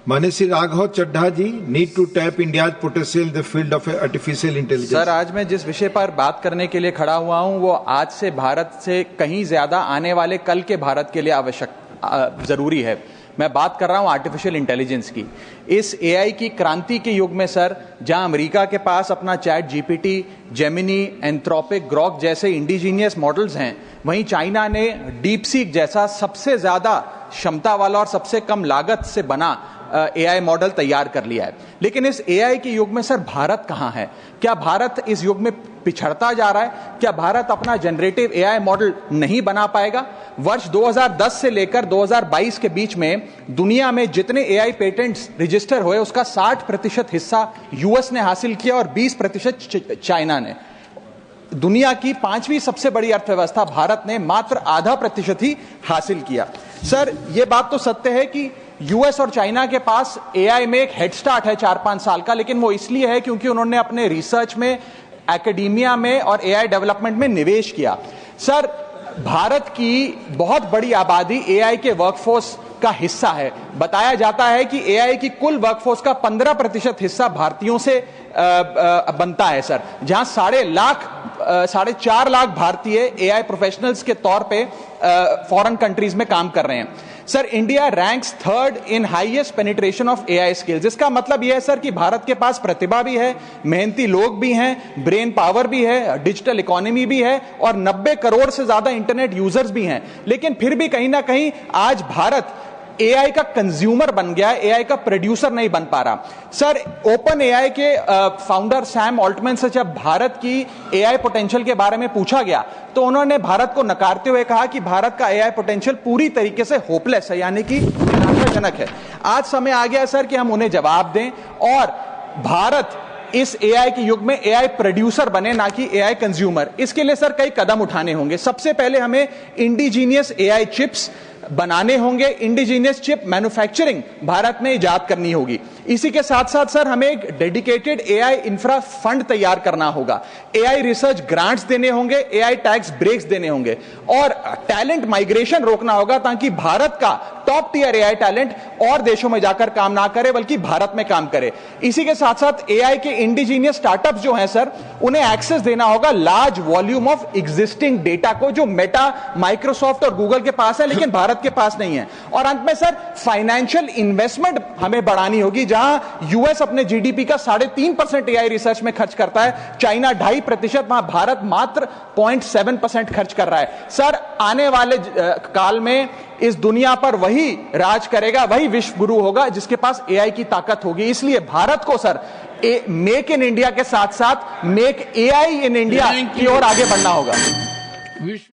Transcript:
माननीय Shri Raghav Chadha ji, need to tap India potential in the field of artificial intelligence. Sir, आज मैं जिस विषय पर बात करने के लिए खड़ा हुआ हूं वो आज से भारत से कहीं ज्यादा आने वाले कल के भारत के लिए आवश्यक जरूरी है। मैं बात कर रहा हूं आर्टिफिशियल इंटेलिजेंस की। इस एआई की क्रांति के युग में सर, जहां अमेरिका के पास अपना chat GPT, Gemini, Anthropic, Grok जैसे इंडिजीनियस मॉडल्स हैं, वहीं चाइना ने डीप सीक जैसा सबसे ज्यादा क्षमता वाला और सबसे कम लागत से बना एआई मॉडल तैयार कर लिया है। लेकिन इस एआई के युग में सर भारत कहां है? क्या भारत इस युग में पिछड़ता जा रहा है? क्या भारत अपना जनरेटिव एआई मॉडल नहीं बना पाएगा? वर्ष 2010 से लेकर 2022 के बीच में दुनिया में जितने एआई पेटेंट्स रजिस्टर हुए उसका 60% हिस्सा यूएस ने हासिल किया और 20% चाइना ने। दुनिया की 5वीं सबसे बड़ी अर्थव्यवस्था भारत ने मात्र 0.5% ही हासिल किया। सर, यह बात तो सत्य है कि यूएस और चाइना के पास एआई में एक हेड स्टार्ट है 4-5 साल का, लेकिन वो इसलिए है क्योंकि उन्होंने अपने रिसर्च में, एकेडमिया में और एआई डेवलपमेंट में निवेश किया। सर, भारत की बहुत बड़ी आबादी एआई के वर्कफोर्स का हिस्सा है। बताया जाता है कि एआई की कुल वर्कफोर्स का 15% हिस्सा भारतीयों से बनता है सर, जहां 4.5 लाख भारतीय एआई प्रोफेशनल्स के तौर पे फॉरेन कंट्रीज में काम कर रहे हैं। Sir, India ranks 3rd in highest penetration of AI skills. इसका मतलब यह है सर कि भारत के पास प्रतिभा भी है, मेहनती लोग भी हैं, ब्रेन पावर भी है, डिजिटल इकोनॉमी भी है और 90 करोड़ से ज्यादा इंटरनेट यूजर्स भी हैं। लेकिन फिर भी कहीं ना कहीं आज भारत एआई का कंज्यूमर बन गया है, एआई का प्रोड्यूसर नहीं बन पा रहा। सर, ओपन एआई के फाउंडर सैम ऑल्टमैन से जब भारत की एआई पोटेंशियल के बारे में पूछा गया तो उन्होंने भारत को नकारते हुए कहा कि भारत का एआई पोटेंशियल पूरी तरीके से होपलेस है, यानी कि निराशाजनक है। आज समय आ गया है सर कि हम उन्हें जवाब दें और भारत इस एआई के युग में एआई प्रोड्यूसर बने, ना कि एआई कंज्यूमर। इसके लिए सर कई कदम उठाने होंगे। सबसे पहले हमें इंडिजीनियस एआई चिप्स बनाने होंगे, इंडिजीनियस चिप मैन्युफैक्चरिंग भारत में इजाद करनी होगी। इसी के साथ साथ सर हमें एक डेडिकेटेड एआई इंफ्रा फंड तैयार करना होगा, एआई रिसर्च ग्रांट्स देने होंगे, एआई टैक्स ब्रेक्स देने होंगे और टैलेंट माइग्रेशन रोकना होगा ताकि भारत का टॉप टियर एआई टैलेंट और देशों में जाकर काम ना करे बल्कि भारत में काम करे। इसी के साथ साथ एआई के इंडिजीनियस स्टार्टअप्स जो हैं सर, उन्हें एक्सेस देना होगा large volume of existing data को, जो मेटा, माइक्रोसॉफ्ट और गूगल के पास है लेकिन भारत के पास नहीं है। और अंत में सर फाइनेंशियल इन्वेस्टमेंट हमें बढ़ानी होगी, जहां यूएस अपने जीडीपी का 3.5% एआई रिसर्च में खर्च करता है, चाइना 2.5%, वहां भारत मात्र 0.7% खर्च कर रहा है। सर, आने वाले काल में इस दुनिया पर वही राज करेगा, वही विश्व गुरु होगा जिसके पास एआई की ताकत होगी। इसलिए भारत को सर मेक इन इंडिया के साथ साथ मेक एआई इन इंडिया की ओर आगे बढ़ना होगा।